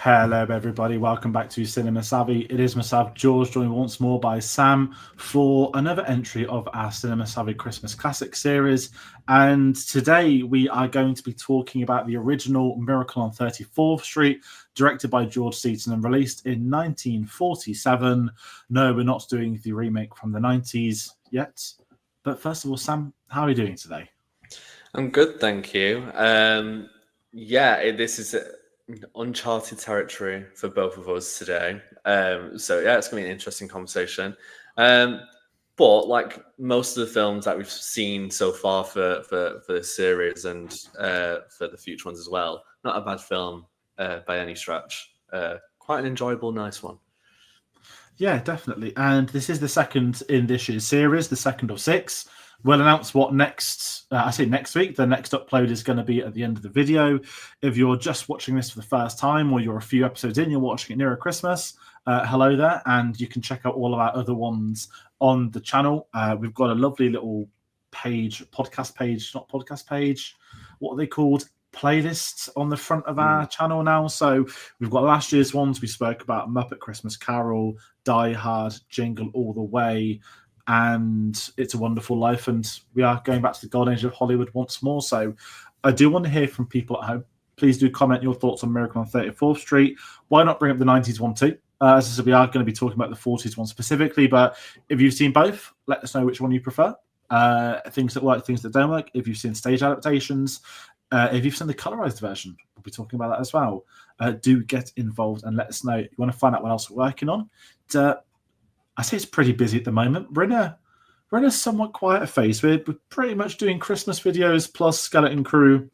Hello, everybody. Welcome back to Cinema Savvy. It is myself, George, joined once more by Sam for another entry of our Cinema Savvy Christmas Classic series. And today we are going to be talking about the original Miracle on 34th Street, directed by George Seaton and released in 1947. No, we're not doing the remake from the 90s yet. But first of all, Sam, how are you doing today? I'm good, thank you. This is uncharted territory for both of us today. It's going to be an interesting conversation. But like most of the films that we've seen so far for this series and for the future ones as well, not a bad film by any stretch. Quite an enjoyable, nice one. Yeah, definitely. And this is the second in this year's series, the second of 6. We'll announce what next, I say next week. The next upload is going to be at the end of the video. If you're just watching this for the first time or you're a few episodes in, you're watching it near Christmas, hello there. And you can check out all of our other ones on the channel. We've got a lovely little page, not podcast page. What are they called? Playlists on the front of our channel now. So we've got last year's ones. We spoke about Muppet Christmas Carol, Die Hard, Jingle All the Way, and It's a Wonderful Life. And we are going back to the golden age of Hollywood once more. So I do want to hear from people at home. Please do comment your thoughts on Miracle on 34th Street. Why not bring up the 90s one too? As I said, we are going to be talking about the 40s one specifically, but if you've seen both, let us know which one you prefer. Things that work, things that don't work. If you've seen stage adaptations, if you've seen the colorized version, we'll be talking about that as well. Do get involved and let us know. If you want to find out what else we're working on. I say it's pretty busy at the moment. We're in a somewhat quieter phase. We're pretty much doing Christmas videos plus Skeleton Crew.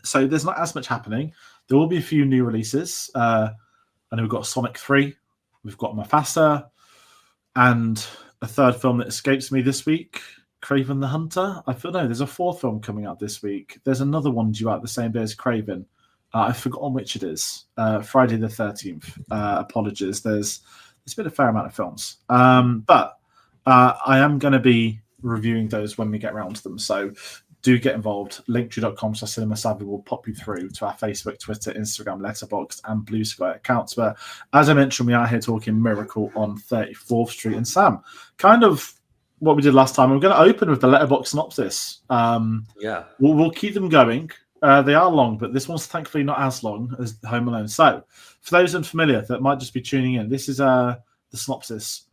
So there's not as much happening. There will be a few new releases. I know we've got Sonic 3. We've got Mufasa. And a third film that escapes me this week, Kraven the Hunter. I feel there's a fourth film coming out this week. There's another one due out the same day as Kraven. I've forgotten which it is. Friday the 13th. Apologies. There's been a fair amount of films. But I am going to be reviewing those when we get around to them. So do get involved. Linktree.com/cinemasavvy will pop you through to our Facebook, Twitter, Instagram, Letterboxd, and Blue Sky accounts. But as I mentioned, we are here talking Miracle on 34th Street. And Sam, kind of what we did last time, we're going to open with the letterbox synopsis. We'll keep them going. They are long, but this one's thankfully not as long as Home Alone. So, for those unfamiliar that might just be tuning in, this is the synopsis.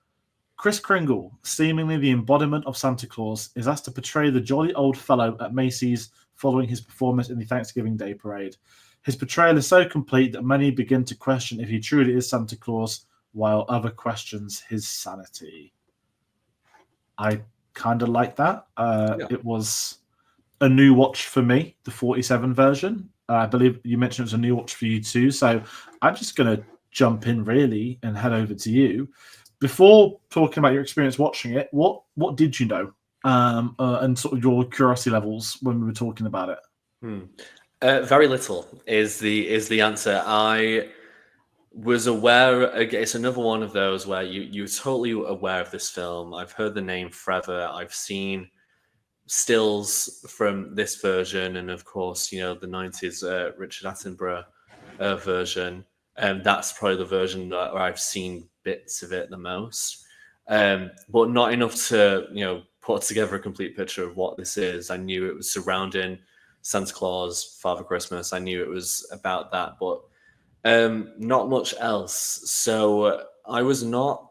Kris Kringle, seemingly the embodiment of Santa Claus, is asked to portray the jolly old fellow at Macy's following his performance in the Thanksgiving Day Parade. His portrayal is so complete that many begin to question if he truly is Santa Claus, while other questions his sanity. I kind of like that. It was a new watch for me, the 47 version. I believe you mentioned it was a new watch for you too. So I'm just going to jump in really and head over to you. Before talking about your experience watching it, what did you know and sort of your curiosity levels when we were talking about it? Very little is the answer. I was aware. It's another one of those where you're totally aware of this film. I've heard the name forever. I've seen stills from this version, and of course, the 90s Richard Attenborough version. That's probably the version where I've seen bits of it the most, but not enough to put together a complete picture of what this is. I knew it was surrounding Santa Claus, Father Christmas. I knew it was about that, but not much else. So I was not.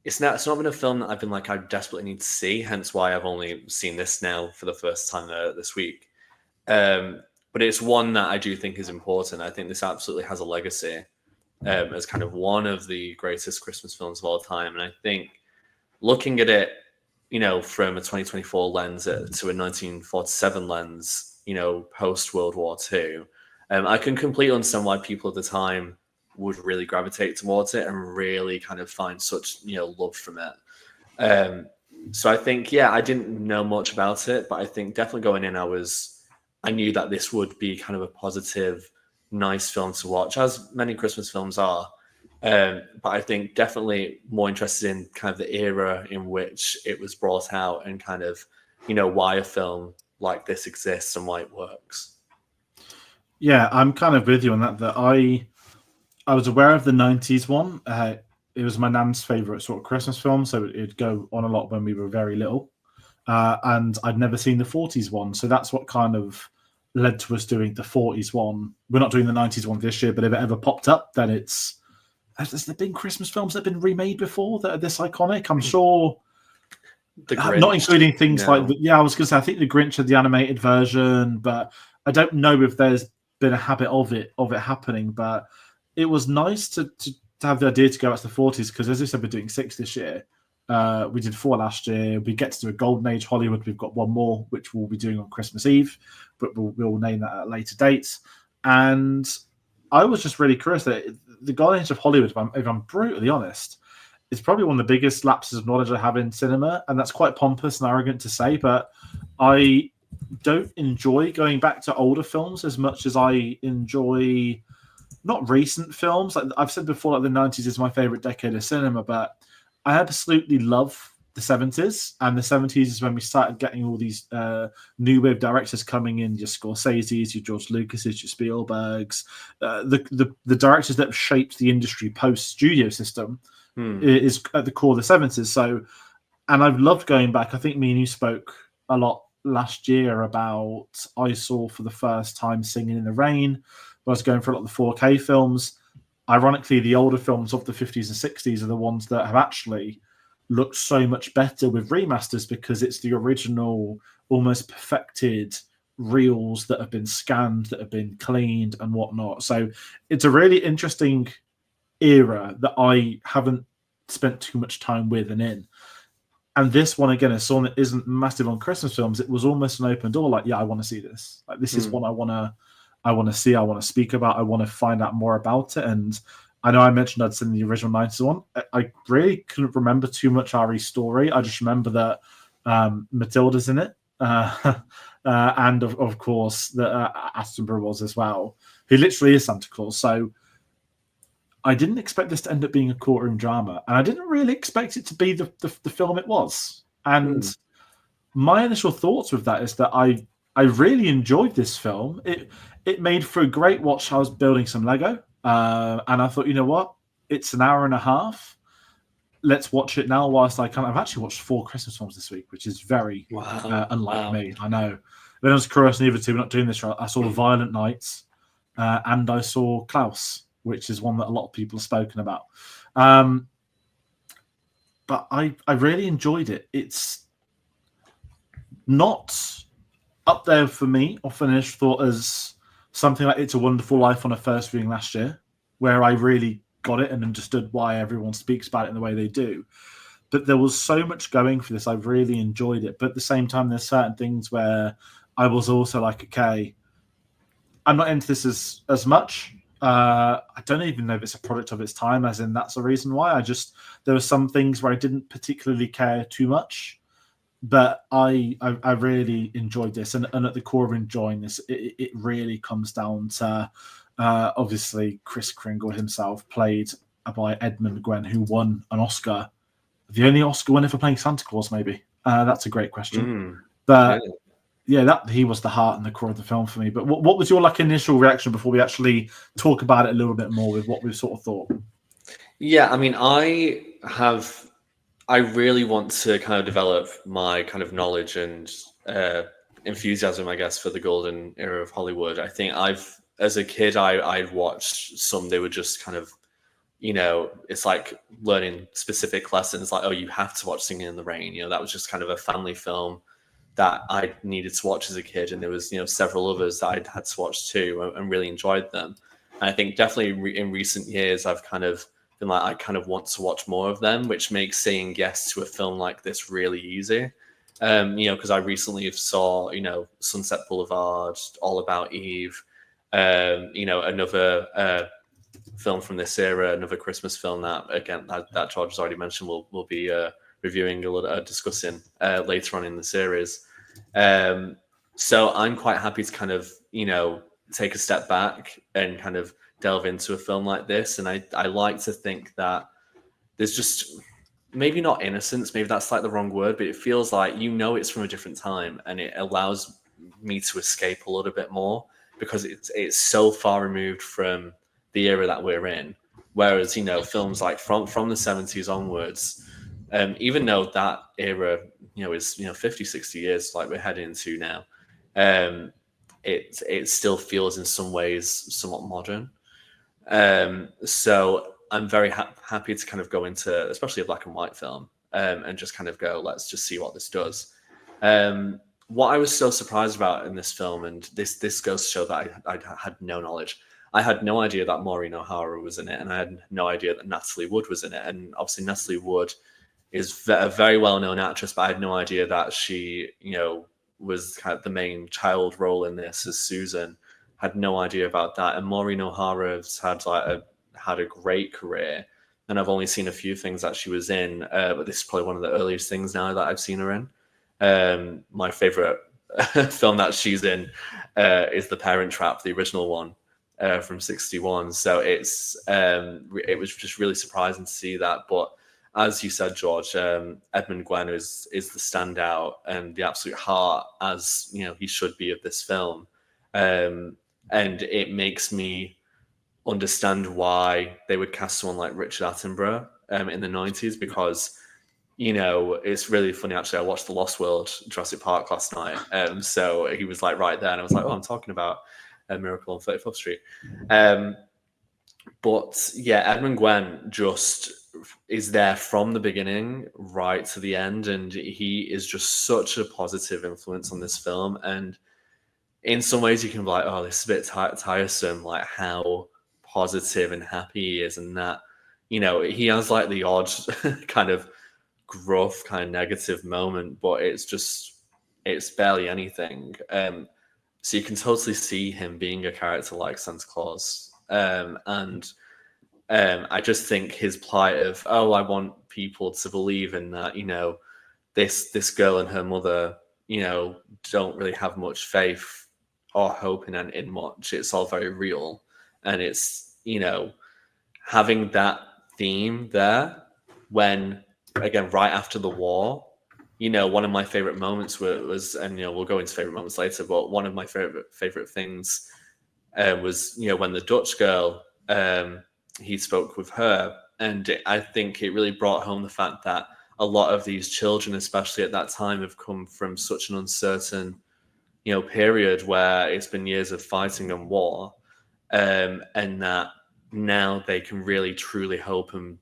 It's not been a film that I've been like I desperately need to see. Hence why I've only seen this now for the first time this week. But it's one that I do think is important. I think this absolutely has a legacy as kind of one of the greatest Christmas films of all time. And I think looking at it, from a 2024 lens to a 1947 lens, post World War II, I can completely understand why people at the time would really gravitate towards it and really kind of find such, love from it. So I think, I didn't know much about it, but I think definitely going in, I knew that this would be kind of a positive, nice film to watch, as many Christmas films are. But I think definitely more interested in kind of the era in which it was brought out and kind of, why a film like this exists and why it works. Yeah, I'm kind of with you on that I I was aware of the 90s one. It was my nan's favourite sort of Christmas film, so it'd go on a lot when we were very little. And I'd never seen the 40s one, so that's what kind of led to us doing the 40s one. We're not doing the 90s one this year, but if it ever popped up, then it's... Has there been Christmas films that have been remade before that are this iconic? I'm sure... The Grinch, not including things no. like... Yeah, I was going to say, I think The Grinch had the animated version, but I don't know if there's been a habit of it happening, but it was nice to have the idea to go out to the 40s, because as I said, we're doing 6 this year. We did 4 last year. We get to do a Golden Age Hollywood. We've got one more, which we'll be doing on Christmas Eve, but we'll name that at a later date. And I was just really curious that the Golden Age of Hollywood, if I'm brutally honest, is probably one of the biggest lapses of knowledge I have in cinema, and that's quite pompous and arrogant to say, but I don't enjoy going back to older films as much as I enjoy not recent films. Like I've said before, like the 90s is my favorite decade of cinema, but I absolutely love the 70s, and the 70s is when we started getting all these new wave directors coming in, your Scorsese's, your George Lucas's, your Spielberg's, the directors that have shaped the industry post-studio system is at the core of the 70s. So, and I've loved going back. I think me and you spoke a lot last year about I saw for the first time Singing in the Rain. I was going for a lot of the 4K films. Ironically, the older films of the 50s and 60s are the ones that have actually looked so much better with remasters, because it's the original, almost perfected reels that have been scanned, that have been cleaned and whatnot. So it's a really interesting era that I haven't spent too much time with and in. And this one, again, is someone that isn't massive on Christmas films. It was almost an open door. Like, yeah, I want to see this. Like, this is one I want to see. I want to speak about. I want to find out more about it. And I know I mentioned I'd seen the original 90s one. I really couldn't remember too much Ari's story. I just remember that Matilda's in it. And of course, that Attenborough was as well, who literally is Santa Claus. So I didn't expect this to end up being a courtroom drama, and I didn't really expect it to be the film it was. And my initial thoughts with that is that I really enjoyed this film. It made for a great watch. I was building some Lego, and I thought, you know what? It's an hour and a half. Let's watch it now whilst I can. I've actually watched 4 Christmas films this week, which is very unlike me. I know. Then I was curious, neither two. We're not doing this right. I saw Violent Nights, and I saw Klaus, which is one that a lot of people have spoken about. But I really enjoyed it. It's not up there for me, or finished thought as something like It's a Wonderful Life on a first viewing last year, where I really got it and understood why everyone speaks about it in the way they do. But there was so much going for this. I really enjoyed it. But at the same time, there's certain things where I was also like, okay, I'm not into this as much. I don't even know if it's a product of its time, as in that's the reason why. There were some things where I didn't particularly care too much, but I really enjoyed this. And at the core of enjoying this, it really comes down to obviously Kris Kringle himself, played by Edmund Gwenn, who won an Oscar. The only Oscar winner for playing Santa Claus, maybe. That's a great question. But yeah, that he was the heart and the core of the film for me. But what was your initial reaction before we actually talk about it a little bit more with what we've sort of thought? Yeah, I mean, I really want to kind of develop my kind of knowledge and enthusiasm, I guess, for the golden era of Hollywood. I think as a kid, I'd watched some. They were just kind of, it's like learning specific lessons, like, oh, you have to watch Singing in the Rain. That was just kind of a family film that I needed to watch as a kid, and there was several others that I'd had to watch too, and really enjoyed them. And I think definitely in recent years, I've kind of been like, I kind of want to watch more of them, which makes saying yes to a film like this really easy. Because I recently saw Sunset Boulevard, All About Eve, another film from this era, another Christmas film that George has already mentioned. We'll be reviewing discussing later on in the series. So I'm quite happy to kind of take a step back and kind of delve into a film like this. And I like to think that there's just maybe not innocence, maybe that's like the wrong word, but it feels like it's from a different time, and it allows me to escape a little bit more, because it's so far removed from the era that we're in. Whereas, films like from the 70s onwards, even though that era, is 50, 60 years like we're heading into now, it still feels in some ways somewhat modern. So I'm very happy to kind of go into, especially a black and white film, and just kind of go, let's just see what this does. What I was so surprised about in this film, and this goes to show that I had no knowledge. I had no idea that Maureen O'Hara was in it, and I had no idea that Natalie Wood was in it. And obviously, Natalie Wood is a very well-known actress, but I had no idea that she, was kind of the main child role in this as Susan. Had no idea about that. And Maureen O'Hara's had a great career, and I've only seen a few things that she was in, but this is probably one of the earliest things now that I've seen her in. My favorite film that she's in is The Parent Trap, the original one from '61. So it was just really surprising to see that. But as you said, George, Edmund Gwenn is the standout and the absolute heart, as he should be, of this film. And it makes me understand why they would cast someone like Richard Attenborough in the 90s, because it's really funny. Actually, I watched The Lost World, Jurassic Park last night, so he was like right there, and I was like, oh, I'm talking about A Miracle on 34th Street. But yeah, Edmund Gwenn just is there from the beginning right to the end, and he is just such a positive influence on this film. And in some ways you can be like, oh, this is a bit tiresome, like how positive and happy he is, and that, he has like the odd kind of gruff, kind of negative moment, but it's barely anything. So you can totally see him being a character like Santa Claus. And I just think his plight of, oh, I want people to believe in that, this girl and her mother, don't really have much faith or hope in much. It's all very real. And it's, having that theme there when, again, right after the war, one of my favorite moments was, and, we'll go into favorite moments later, but one of my favorite things was, when the Dutch girl, he spoke with her. And I think it really brought home the fact that a lot of these children, especially at that time, have come from such an uncertain, period where it's been years of fighting and war, and that now they can really truly hope and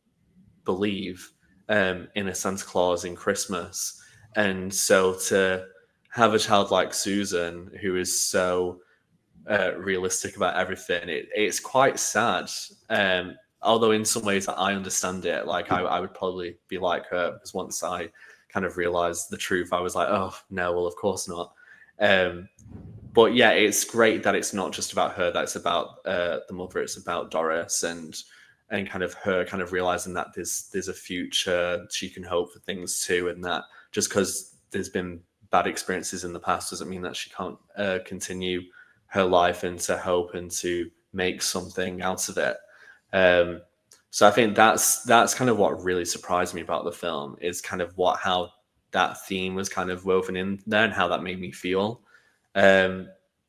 believe in a Santa Claus in Christmas. And so to have a child like Susan, who is so realistic about everything, it's quite sad. Although in some ways I understand it. Like I would probably be like her, because once I kind of realized the truth, I was like, oh no, well, of course not. But yeah, it's great that it's not just about her, that it's about the mother, it's about Doris, and kind of her kind of realizing that there's a future, she can hope for things too, and that just because there's been bad experiences in the past doesn't mean that she can't continue her life and to hope and to make something out of it. So I think that's kind of what really surprised me about the film, is kind of how that theme was kind of woven in there and how that made me feel. And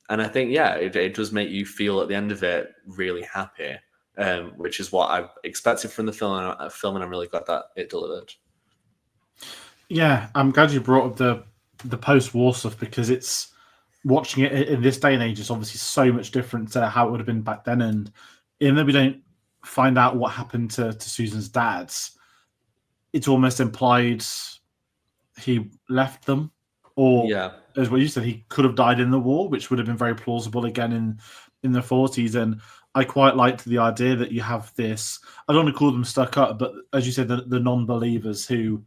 I think, yeah, it does make you feel at the end of it really happy, which is what I expected from the film, and I'm really glad that it delivered. Yeah, I'm glad you brought up the post-war stuff, because it's watching it in this day and age is obviously so much different to how it would have been back then. And even though we don't find out what happened to Susan's dads, it's almost implied he left them, or as what you said, he could have died in the war, which would have been very plausible again in the 40s. And I quite liked the idea that you have this, I don't want to call them stuck up, but as you said, the non-believers, who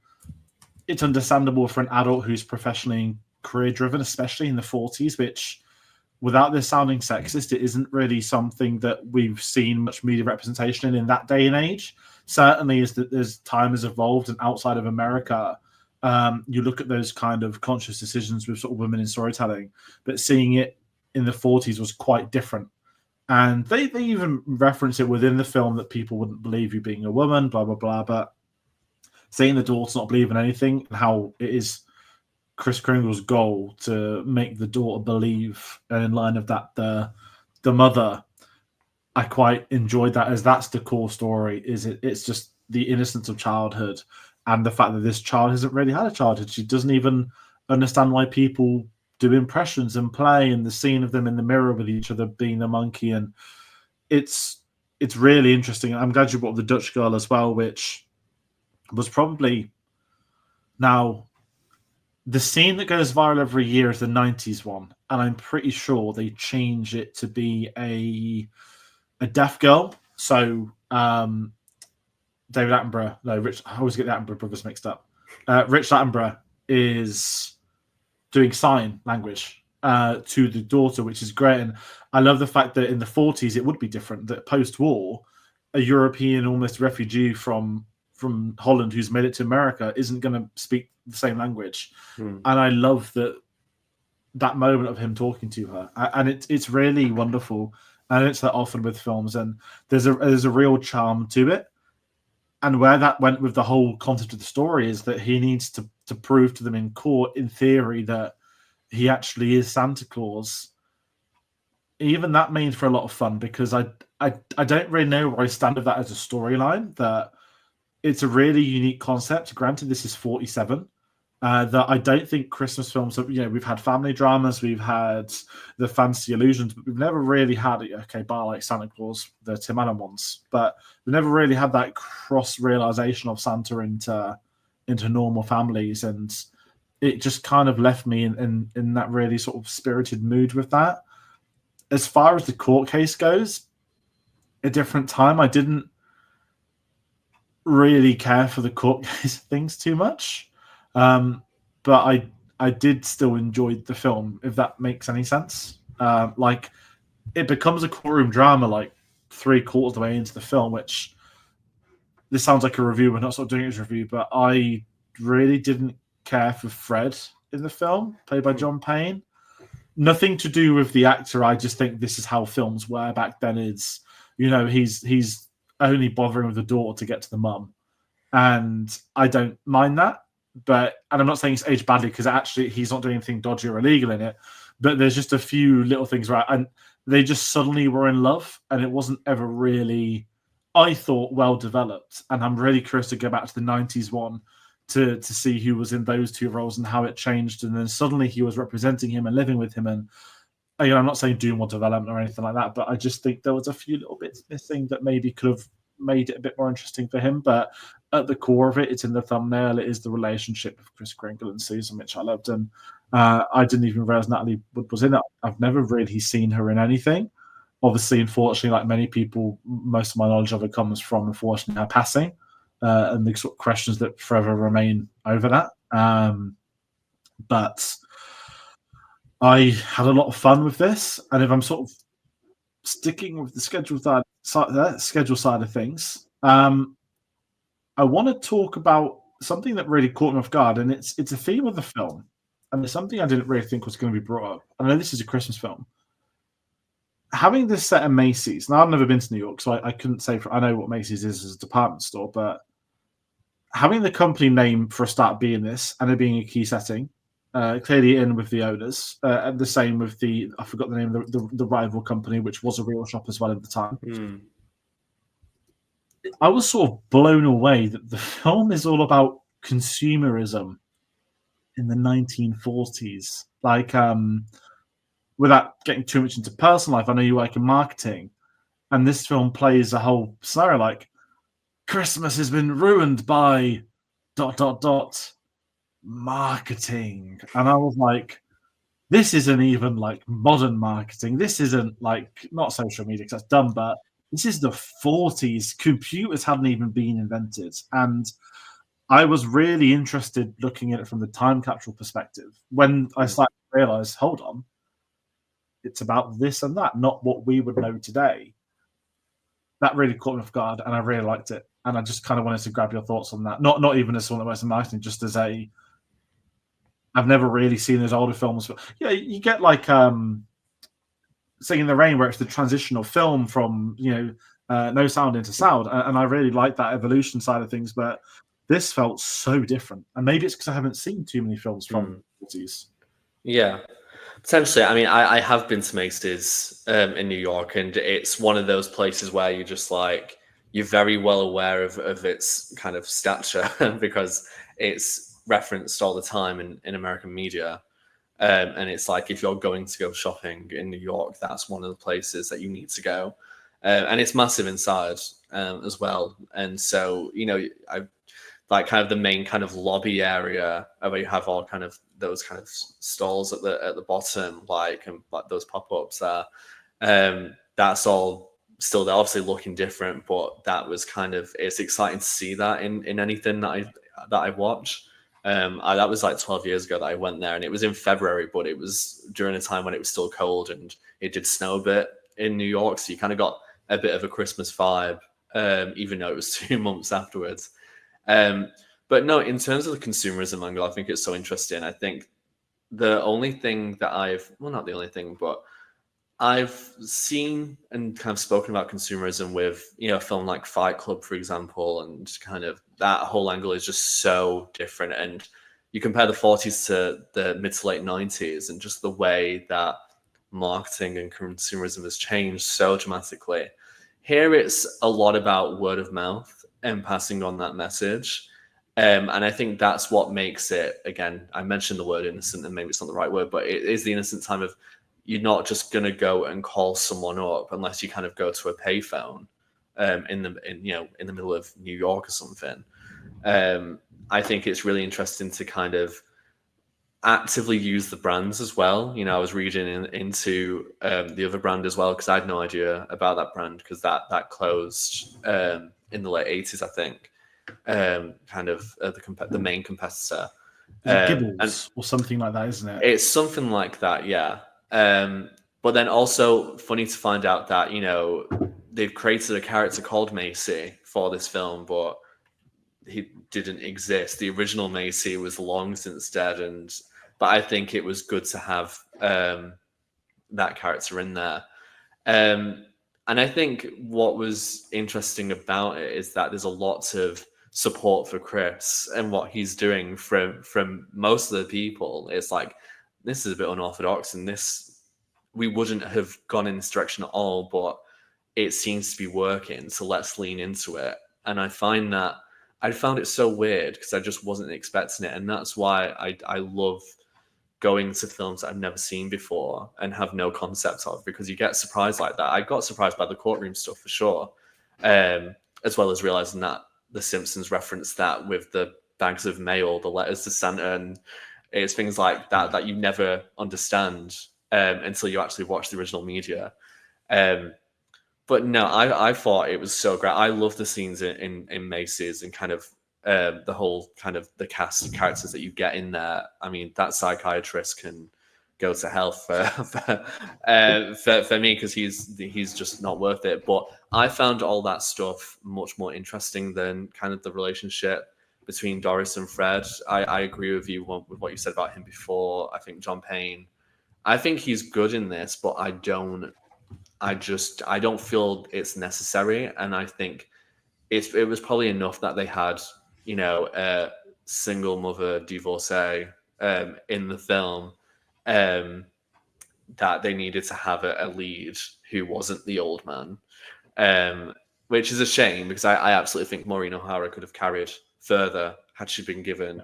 it's understandable for an adult who's professionally career driven, especially in the 40s, which, without this sounding sexist, it isn't really something that we've seen much media representation in that day and age. Certainly as time has evolved and outside of America, you look at those kind of conscious decisions with sort of women in storytelling, but seeing it in the 40s was quite different. And they even reference it within the film that people wouldn't believe you being a woman, blah, blah, blah. But seeing the daughter not believe in anything, and how it is Kris Kringle's goal to make the daughter believe, and in line of that, the mother, I quite enjoyed that, as that's the core story. It's just the innocence of childhood and the fact that this child hasn't really had a childhood. She doesn't even understand why people do impressions and play, and the scene of them in the mirror with each other being the monkey, and it's really interesting. I'm glad you brought up the Dutch girl as well, which was probably now the scene that goes viral every year is the 90s one, and I'm pretty sure they change it to be a deaf girl. So David Attenborough, no, Rich, I always get the Attenborough brothers mixed up. Rich Attenborough is doing sign language to the daughter, which is great. And I love the fact that in the 40s it would be different, that post-war, a European almost refugee from Holland who's made it to America isn't going to speak the same language. And I love that moment of him talking to her, and it's really wonderful. And it's that often with films, and there's a real charm to it. And where that went with the whole concept of the story is that he needs to prove to them in court, in theory, that he actually is Santa Claus. Even that made for a lot of fun, because I don't really know where I stand with that as a storyline. That it's a really unique concept. Granted, this is 47. That I don't think Christmas films have, we've had family dramas, we've had the fantasy illusions, but we've never really had it. Okay, bar like Santa Claus, the Tim Allen ones, but we never really had that cross realization of Santa into normal families, and it just kind of left me in that really sort of spirited mood with that. As far as the court case goes, a different time, I didn't really care for the court case things too much. But I did still enjoy the film, if that makes any sense. Like, it becomes a courtroom drama like 3/4 of the way into the film, which this sounds like a review. We're not sort of doing it as a review, but I really didn't care for Fred in the film, played by John Payne. Nothing to do with the actor. I just think this is how films were back then. Is he's only bothering with the daughter to get to the mum, and I don't mind that. And I'm not saying it's aged badly, because actually he's not doing anything dodgy or illegal in it. But there's just a few little things right, and they just suddenly were in love, and it wasn't ever really, I thought, well developed. And I'm really curious to go back to the 90s one to see who was in those two roles and how it changed. And then suddenly he was representing him and living with him. And I'm not saying do more development or anything like that, but I just think there was a few little bits missing that maybe could have made it a bit more interesting for him. But at the core of it, it's in the thumbnail. It is the relationship of Kris Kringle and Susan, which I loved. And I didn't even realize Natalie Wood was in it. I've never really seen her in anything. Obviously, unfortunately, like many people, most of my knowledge of her comes from, unfortunately, her passing and the sort of questions that forever remain over that. But I had a lot of fun with this. And if I'm sort of sticking with the schedule side of things, I want to talk about something that really caught me off guard, and it's a theme of the film, and it's something I didn't really think was going to be brought up. I know this is a Christmas film. Having this set in Macy's, now I've never been to New York, so I couldn't say I know what Macy's is as a department store, but having the company name for a start being this, and it being a key setting, clearly in with the owners, and the same with I forgot the name of the rival company, which was a real shop as well at the time. I was sort of blown away that the film is all about consumerism in the 1940s. Like, without getting too much into personal life, I know you work in marketing, and this film plays a whole scenario like Christmas has been ruined by ... marketing. And I was like, this isn't even like modern marketing. This isn't like, not social media, because that's dumb, but this is the 40s. Computers hadn't even been invented. And I was really interested looking at it from the time capsule perspective when I started to realize, hold on, it's about this and that, not what we would know today. That really caught me off guard, and I really liked it. And I just kind of wanted to grab your thoughts on that. Not even as someone that works in marketing, just as I've never really seen those older films. But yeah, you get like Singing in the Rain, where it's the transitional film from no sound into sound, and I really like that evolution side of things. But this felt so different, and maybe it's because I haven't seen too many films from the 40s. Yeah, Potentially. I mean, I have been to Macy's in New York, and it's one of those places where you're just like, you're very well aware of its kind of stature because it's referenced all the time in American media. And it's like, if you're going to go shopping in New York, that's one of the places that you need to go. And it's massive inside as well. And so, I like kind of the main kind of lobby area where you have all kind of those kind of stalls at the bottom, and like those pop-ups there. That's all still there, obviously looking different, but that was kind of, it's exciting to see that in anything that I watch. That was like 12 years ago that I went there, and it was in February, but it was during a time when it was still cold and it did snow a bit in New York, so you kind of got a bit of a Christmas vibe, even though it was 2 months afterwards. But no, in terms of the consumerism angle, I think it's so interesting. I think the only thing that well, not the only thing, but I've seen and kind of spoken about consumerism with, a film like Fight Club, for example, and kind of that whole angle is just so different. And you compare the 40s to the mid to late 90s, and just the way that marketing and consumerism has changed so dramatically. Here, it's a lot about word of mouth and passing on that message. And I think that's what makes it, again, I mentioned the word innocent, and maybe it's not the right word, but it is the innocent time of, you're not just going to go and call someone up unless you kind of go to a payphone in the middle of New York or something. I think it's really interesting to kind of actively use the brands as well. I was reading into the other brand as well, because I had no idea about that brand, because that closed in the late 80s, I think. Kind of the main competitor. Gibbles or something like that, isn't it? It's something like that, yeah. But then also funny to find out that, they've created a character called Macy for this film, but he didn't exist. The original Macy was long since dead, but I think it was good to have that character in there. And I think what was interesting about it is that there's a lot of support for Kris and what he's doing from most of the people. It's like, this is a bit unorthodox, and this, we wouldn't have gone in this direction at all, but it seems to be working, so let's lean into it. And I found it so weird, because I just wasn't expecting it, and that's why I love going to films that I've never seen before and have no concept of, because you get surprised like that. I got surprised by the courtroom stuff for sure, as well as realizing that The Simpsons referenced that with the bags of mail, the letters to Santa, and it's things like that you never understand until you actually watch the original media. But no, I thought it was so great. I love the scenes in Macy's, and kind of the whole kind of the cast of characters that you get in there. I mean, that psychiatrist can go to hell for me, because he's just not worth it. But I found all that stuff much more interesting than kind of the relationship between Doris and Fred. I agree with you with what you said about him before. I think John Payne, I think he's good in this, but I don't feel it's necessary. And I think it was probably enough that they had, a single mother divorcee in the film, that they needed to have a lead who wasn't the old man, which is a shame, because I absolutely think Maureen O'Hara could have carried further had she been given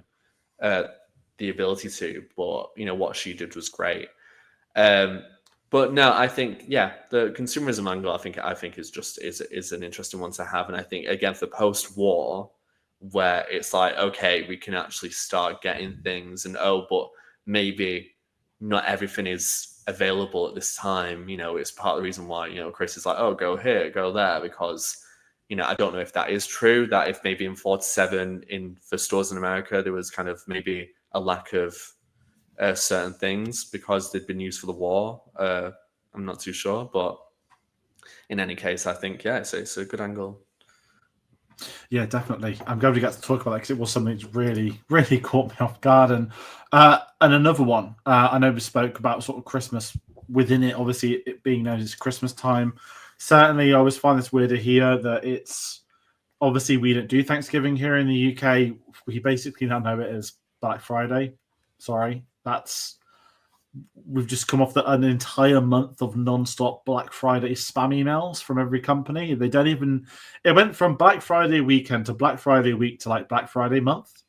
the ability to. But what she did was great. But no, I think, yeah, the consumerism angle, I think is an interesting one to have. And I think, again, for post-war, where it's like, okay, we can actually start getting things, and but maybe not everything is available at this time. It's part of the reason why, Kris is like, oh, go here, go there, because I don't know if that is true, that if maybe in 47 for stores in America, there was kind of maybe a lack of certain things because they'd been used for the war. I'm not too sure, but in any case, I think, yeah, it's a good angle. Yeah, definitely. I'm glad we got to talk about that, because it was something that really, really caught me off guard. And another one, I know we spoke about sort of Christmas within it, obviously it being known as Christmas time. Certainly, I always find this weird to hear that it's, obviously we don't do Thanksgiving here in the UK. We basically now know it as Black Friday. Sorry, that's we've just come off an entire month of non-stop Black Friday spam emails from every company. They don't even. It went from Black Friday weekend to Black Friday week to like Black Friday month,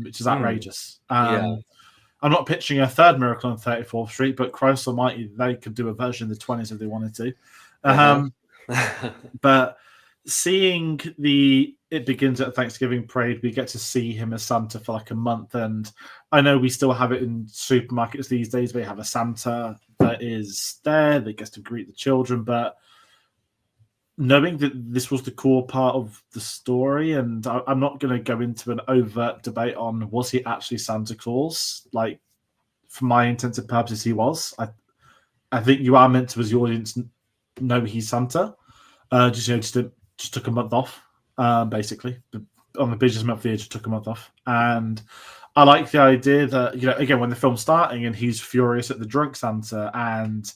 which is outrageous. Yeah. I'm not pitching a third Miracle on 34th Street, but Christ Almighty, they could do a version in the 20s if they wanted to. But seeing it begins at Thanksgiving parade, we get to see him as Santa for like a month, and I know we still have it in supermarkets these days. We have a Santa that is there that gets to greet the children, but knowing that this was the core part of the story, and I'm not going to go into an overt debate on was he actually Santa Claus. Like, for my intents and purposes, he was. I think you are meant to, as the audience, know he's Santa. Just took a month off, basically. On the business month of the year, just took a month off. And I like the idea that, again, when the film's starting and he's furious at the drunk Santa and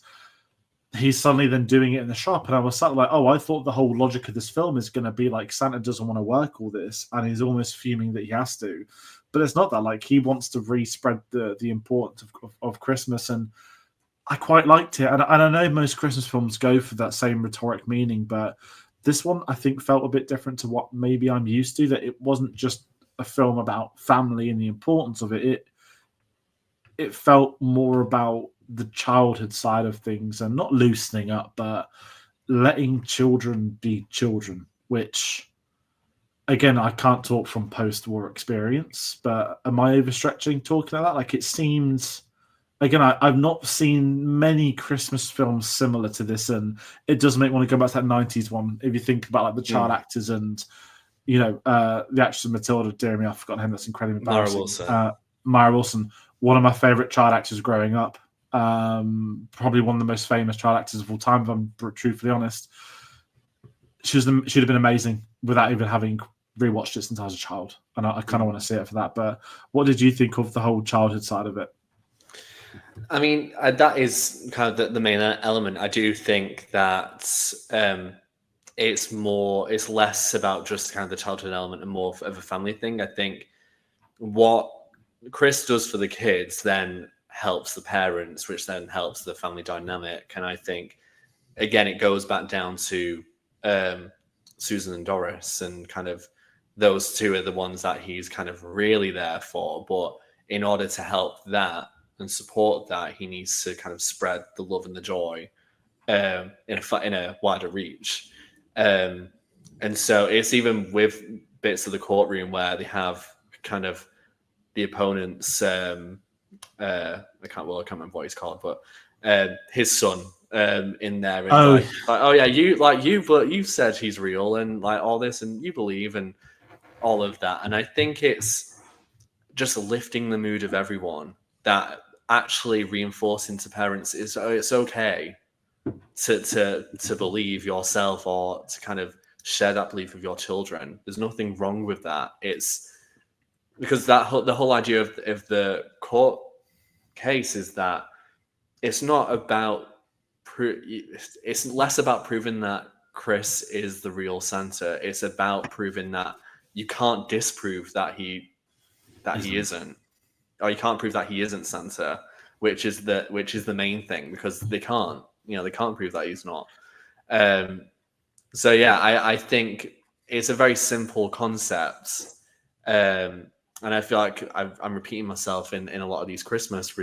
he's suddenly then doing it in the shop. And I was sat like, oh, I thought the whole logic of this film is going to be like Santa doesn't want to work all this and he's almost fuming that he has to. But it's not that. Like, he wants to re-spread the importance of Christmas, and I quite liked it. And I know most Christmas films go for that same rhetoric meaning, but this one I think felt a bit different to what maybe I'm used to, that it wasn't just a film about family and the importance of it. It felt more about the childhood side of things, and not loosening up, but letting children be children, which, again, I can't talk from post-war experience, but am I overstretching talking about that? Like, it seems... Again, I've not seen many Christmas films similar to this, and it does make me want to go back to that 90s one. If you think about like the child actors and, the actress of Matilda, dear me, I've forgotten her name. That's incredibly embarrassing. Mara Wilson, one of my favorite child actors growing up. Probably one of the most famous child actors of all time, if I'm truthfully honest. She'd have been amazing without even having rewatched it since I was a child, and I kind of want to see it for that. But what did you think of the whole childhood side of it? I mean, that is kind of the main element. I do think that it's less about just kind of the childhood element and more of a family thing. I think what Kris does for the kids then helps the parents, which then helps the family dynamic. And I think, again, it goes back down to Susan and Doris, and kind of those two are the ones that he's kind of really there for. But in order to help that and support that, he needs to kind of spread the love and the joy in a wider reach. And so it's even with bits of the courtroom where they have kind of the opponent's I can't remember what he's called, but his son in there, and but you said he's real, and like all this, and you believe, and all of that. And I think it's just lifting the mood of everyone, that actually reinforcing to parents is it's okay to believe yourself, or to kind of share that belief with your children. There's nothing wrong with that. It's because the whole idea of the court case is that it's not about it's less about proving that Kris is the real Santa. It's about proving that you can't disprove that he isn't, or you can't prove that he isn't Santa, which is the main thing, because they can't prove that he's not. So yeah, I think it's a very simple concept, and I feel like I'm repeating myself in a lot of these Christmas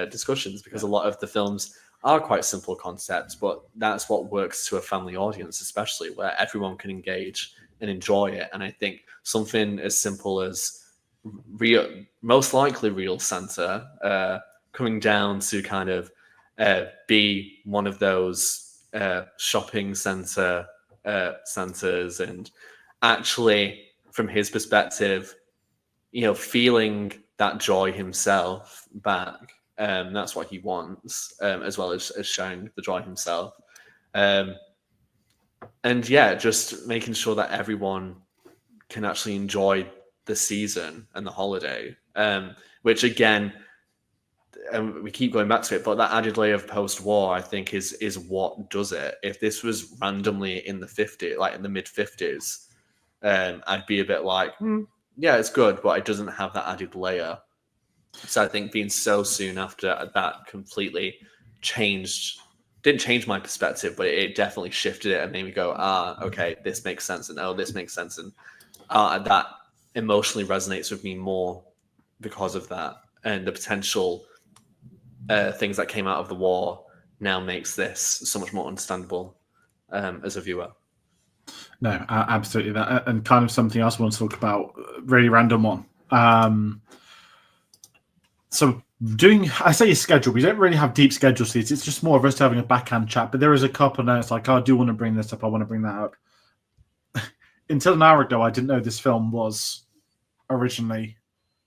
discussions, because a lot of the films are quite simple concepts, but that's what works to a family audience, especially where everyone can engage and enjoy it. And I think something as simple as most likely real Santa coming down to kind of be one of those shopping center Santas, and actually from his perspective, feeling that joy himself back. That's what he wants, as well as sharing the joy himself. And yeah, just making sure that everyone can actually enjoy the season and the holiday, which again, and we keep going back to it, but that added layer of post-war, I think, is what does it. If this was randomly in the 50s, like in the mid-50s, I'd be a bit like, yeah, it's good, but it doesn't have that added layer. So I think being so soon after that completely didn't change my perspective, but it definitely shifted it and made me go, okay, this makes sense, and oh, this makes sense, and that emotionally resonates with me more because of that, and the potential things that came out of the war now makes this so much more understandable as a viewer. No, absolutely that, and kind of something else I want to talk about. Really random one. So I say schedule. We don't really have deep schedule seats. It's just more of us having a backhand chat. But there is a couple now. It's like, oh, I do want to bring this up. I want to bring that up. Until an hour ago, I didn't know this film was originally.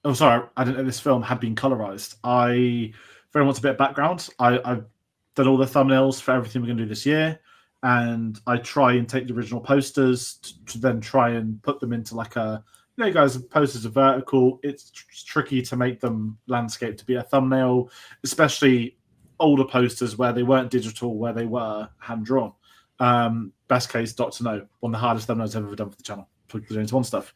Oh, sorry, I didn't know this film had been colorized. For anyone wants a bit of background, I've done all the thumbnails for everything we're going to do this year, and I try and take the original posters to then try and put them into like a, guys, posters are vertical. It's tricky to make them landscape to be a thumbnail, especially older posters where they weren't digital, where they were hand drawn. Best case, Dr. No, one of the hardest thumbnails I've ever done for the channel. Doing one stuff.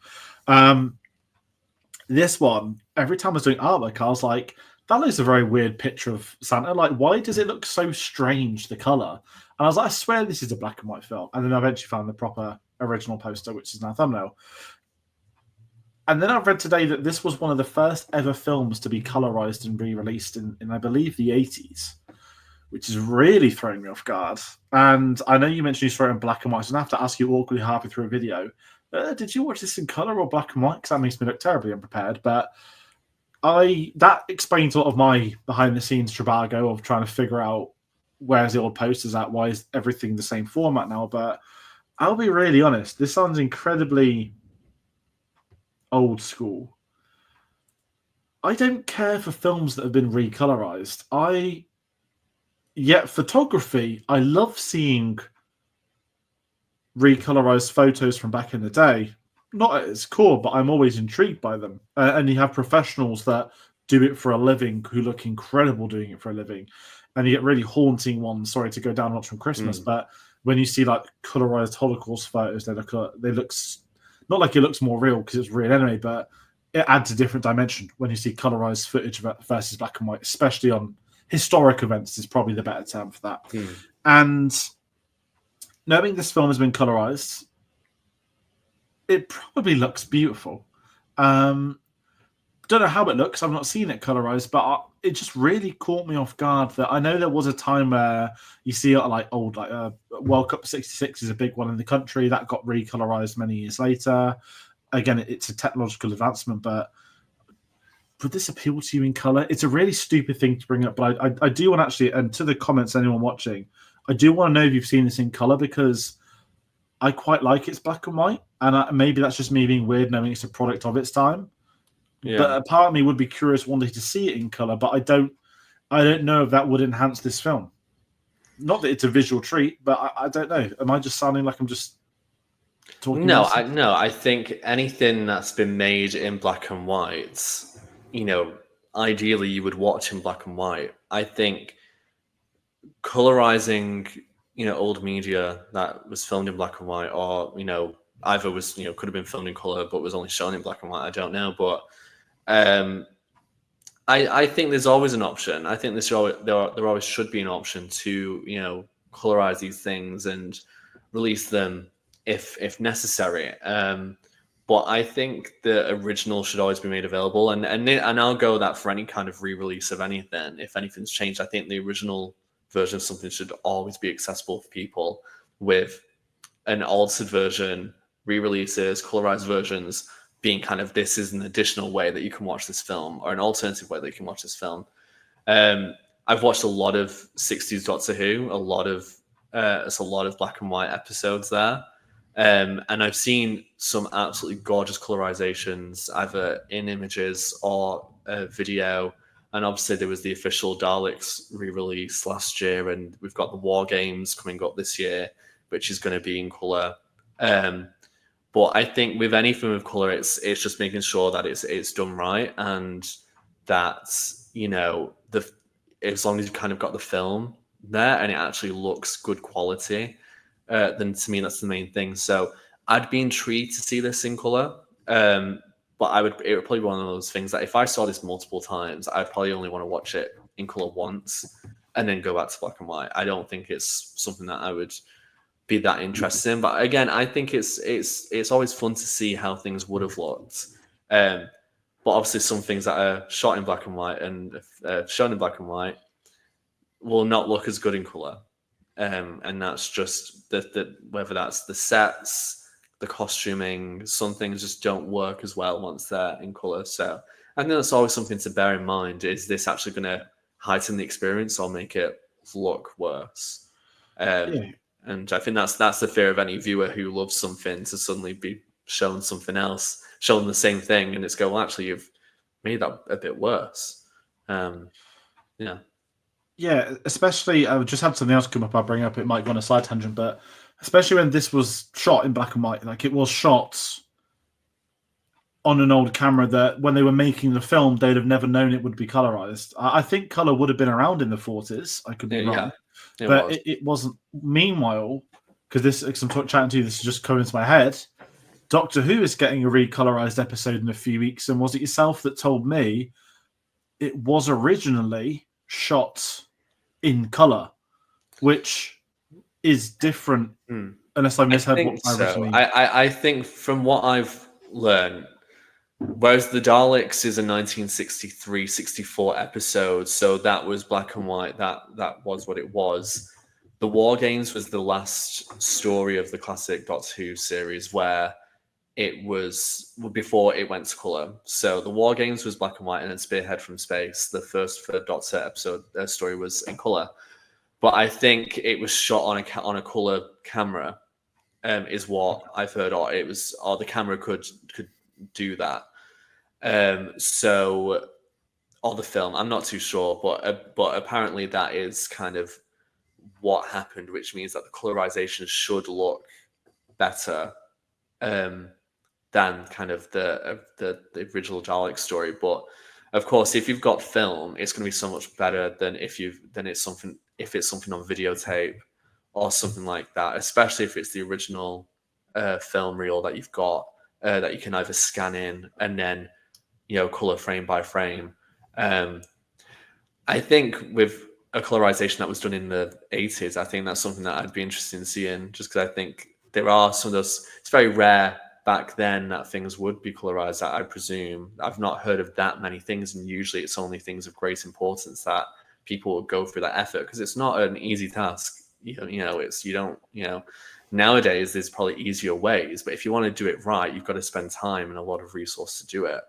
This one, every time I was doing artwork, I was like, that looks a very weird picture of Santa. Like, why does it look so strange, the color? And I was like, I swear this is a black and white film. And then I eventually found the proper original poster, which is now thumbnail. And then I read today that this was one of the first ever films to be colorized and re-released in I believe, the 80s, which is really throwing me off guard. And I know you mentioned you saw it in black and white, so I have to ask you awkwardly halfway through a video, did you watch this in color or black and white? Because that makes me look terribly unprepared. But that explains a lot of my behind the scenes tribago of trying to figure out where's the old posters at, why is everything the same format now. But I'll be really honest, this sounds incredibly old school. I don't care for films that have been recolorized. Yet photography, I love seeing recolorized photos from back in the day. Not at its core, but I'm always intrigued by them. And you have professionals that do it for a living who look incredible doing it for a living. And you get really haunting ones, sorry to go down a notch from Christmas, but when you see like colorized Holocaust photos, they look not like it looks more real because it's real anyway, but it adds a different dimension when you see colorized footage versus black and white, especially on historic events is probably the better term for that. And knowing this film has been colorized, it probably looks beautiful. Don't know how it looks. I've not seen it colorized, but it just really caught me off guard that I know there was a time where you see like old, like World Cup 66 is a big one in the country that got recolorized many years later. Again, it's a technological advancement, but would this appeal to you in color? It's a really stupid thing to bring up, but I do want to actually, and to the comments, anyone watching, I do want to know if you've seen this in color because I quite like it's black and white, and maybe that's just me being weird knowing it's a product of its time. Yeah. But a part of me would be curious one day to see it in color, but I don't know if that would enhance this film. Not that it's a visual treat, but I don't know. Am I just sounding like I'm just talking? No, I think anything that's been made in black and white, ideally you would watch in black and white. I think colorizing, old media that was filmed in black and white, or either was could have been filmed in color but was only shown in black and white. I don't know, but I think there's always an option. I think there always should be an option to colorize these things and release them if necessary. But I think the original should always be made available, and I'll go that for any kind of re-release of anything. If anything's changed, I think the original version of something should always be accessible for people, with an altered version, re-releases, colorized versions being kind of, this is an additional way that you can watch this film, or an alternative way that you can watch this film. I've watched a lot of 60s Doctor Who, it's a lot of black and white episodes there. And I've seen some absolutely gorgeous colorizations, either in images or video. And obviously there was the official Daleks re-release last year, and we've got the War Games coming up this year, which is going to be in color. But I think with anything with color, it's just making sure that it's done right, and that as long as you've kind of got the film there and it actually looks good quality, then to me that's the main thing. So I'd be intrigued to see this in color. But it would probably be one of those things that if I saw this multiple times, I'd probably only want to watch it in color once and then go back to black and white. I don't think it's something that I would be that interested in. But again, I think it's always fun to see how things would have looked. But obviously, some things that are shot in black and white and shown in black and white will not look as good in color. And that's just whether that's the sets, the costuming, some things just don't work as well once they're in color. So I think that's always something to bear in mind. Is this actually going to heighten the experience or make it look worse? And I think that's the fear of any viewer who loves something to suddenly be shown something else, shown the same thing, and it's go, well, actually, you've made that a bit worse. Yeah, especially I just had something else come up. I'll bring up. It might go on a side tangent, but especially when this was shot in black and white, like it was shot on an old camera that when they were making the film, they'd have never known it would be colorized. I think color would have been around in the 40s. I could be wrong. But it wasn't. Meanwhile, because I'm chatting to you, this is just coming into my head. Doctor Who is getting a recolorized episode in a few weeks, and was it yourself that told me it was originally shot in color, which is different, unless I misheard what I originally. I think from what I've learned, whereas the Daleks is a 1963-64 episode, so that was black and white. That was what it was. The War Games was the last story of the classic Doctor Who series where it was before it went to color. So the War Games was black and white, and then Spearhead from Space, the first Third Doctor episode story, was in color. But I think it was shot on a color camera, is what I've heard, or the camera could do that. Or the film, I'm not too sure, but apparently that is kind of what happened, which means that the colorization should look better than kind of the original Dalek story. But of course, if you've got film, it's going to be so much better than if it's something on videotape or something like that, especially if it's the original film reel that you've got that you can either scan in and then color frame by frame. I think with a colorization that was done in the 80s, I think that's something that I'd be interested in seeing, just because I think there are some of those. It's very rare back then that things would be colorized. I presume I've not heard of that many things, and usually it's only things of great importance that people would go through that effort, because it's not an easy task. Nowadays there's probably easier ways, but if you want to do it right, you've got to spend time and a lot of resource to do it.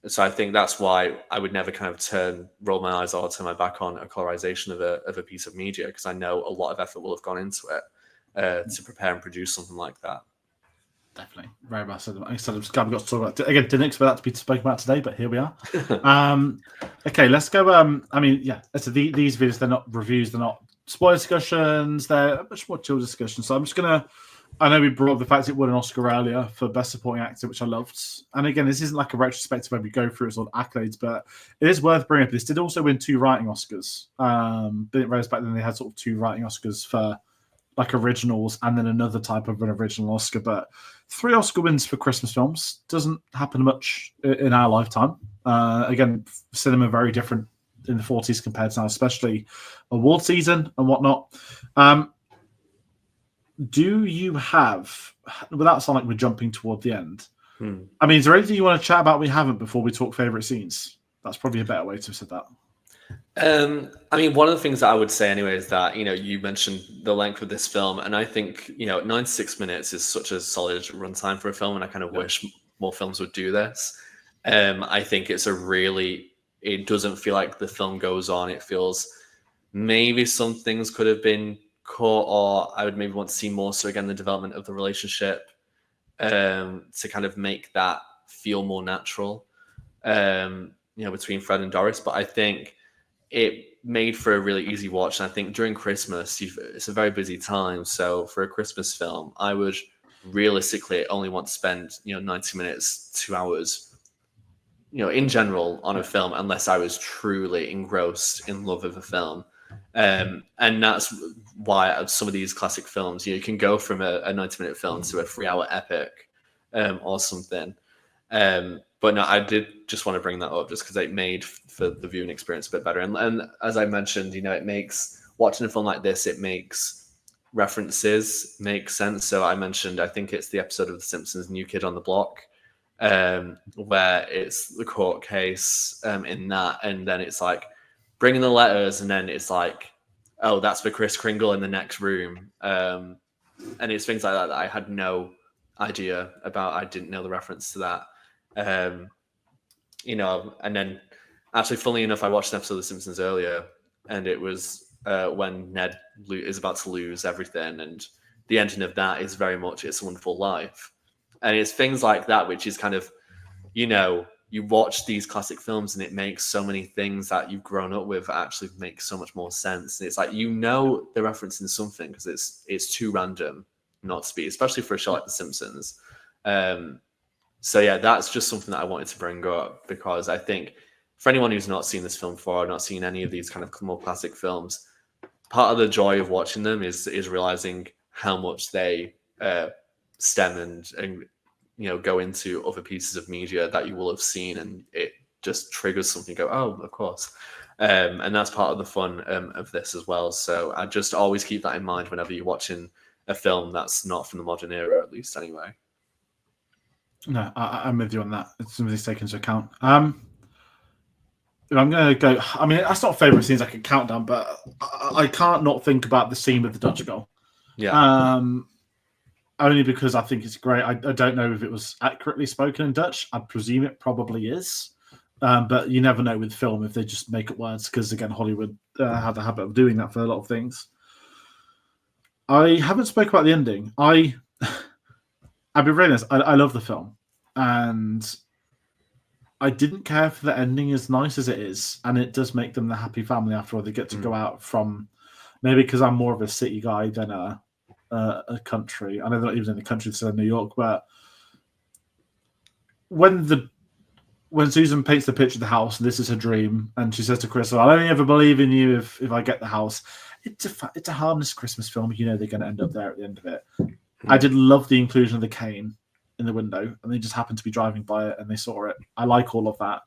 So I think that's why I would never kind of roll my eyes or turn my back on a colorization of a piece of media, because I know a lot of effort will have gone into it to prepare and produce something like that. Definitely, very much. I said, I'm just glad we got to talk about it. Again, didn't expect that to be spoken about today, but here we are. Okay, let's go. So these videos, they're not reviews, they're not spoiler discussions, they're much more chill discussions. So I'm just gonna. I know we brought up the fact it won an Oscar earlier for Best Supporting Actor, which I loved. And again, this isn't like a retrospective where we go through its all accolades, but it is worth bringing up. This did also win 2 writing Oscars. Didn't realize back then they had sort of 2 writing Oscars for like originals and then another type of an original Oscar. But 3 Oscar wins for Christmas films doesn't happen much in our lifetime. Again, cinema very different in the 40s compared to now, especially award season and whatnot. Do you have, without sounding like we're jumping toward the end, I mean, is there anything you want to chat about we haven't before we talk favourite scenes? That's probably a better way to have said that. I mean, one of the things that I would say anyway is that, you mentioned the length of this film, and I think, 96 minutes is such a solid runtime for a film, and I kind of wish more films would do this. I think it doesn't feel like the film goes on. It feels maybe some things could have been cut, or I would maybe want to see more. So again, the development of the relationship to kind of make that feel more natural, between Fred and Doris. But I think it made for a really easy watch. And I think during Christmas, it's a very busy time. So for a Christmas film, I would realistically only want to spend, 90 minutes, 2 hours, in general on a film, unless I was truly engrossed in love of a film. And that's why some of these classic films, you can go from a 90-minute film to a 3-hour epic or something. But no, I did just want to bring that up just because it made for the viewing experience a bit better. And as I mentioned, it makes watching a film like this, it makes references make sense. So I mentioned, I think it's the episode of The Simpsons, New Kid on the Block, where it's the court case in that, and then it's like bringing the letters, and then it's like, oh, that's for Kris Kringle in the next room. And it's things like that I had no idea about. I didn't know the reference to that. And then actually, funnily enough, I watched an episode of The Simpsons earlier, and it was when Ned is about to lose everything, and the ending of that is very much It's a Wonderful Life. And it's things like that, which is kind of, you watch these classic films and it makes so many things that you've grown up with actually make so much more sense. And it's like, they're referencing something because it's too random not to be, especially for a show like The Simpsons. So yeah, that's just something that I wanted to bring up, because I think for anyone who's not seen this film before, or not seen any of these kind of more classic films, part of the joy of watching them is realizing how much they stem and go into other pieces of media that you will have seen, and it just triggers something. Go, oh, of course. And that's part of the fun of this as well. So I just always keep that in mind whenever you're watching a film that's not from the modern era, at least anyway. No, I'm with you on that. Some of these taken into account. If I'm going to go, I mean, that's not favourite scenes I can count down, but I can't not think about the scene with the Dutch girl. Yeah. Only because I think it's great. I don't know if it was accurately spoken in Dutch. I presume it probably is. But you never know with film if they just make up words, because, again, Hollywood had the habit of doing that for a lot of things. I haven't spoken about the ending. I've been really honest. I love the film. And I didn't care for the ending as nice as it is. And it does make them the happy family after all. They get to go out from... Maybe because I'm more of a city guy than a country. I know they're not even in the country, they're in New York, but when Susan paints the picture of the house, and this is her dream, and she says to Kris, "I'll only ever believe in you if I get the house." It's a harmless Christmas film. They're going to end up there at the end of it. I did love the inclusion of the cane in the window, and they just happened to be driving by it and they saw it. I like all of that.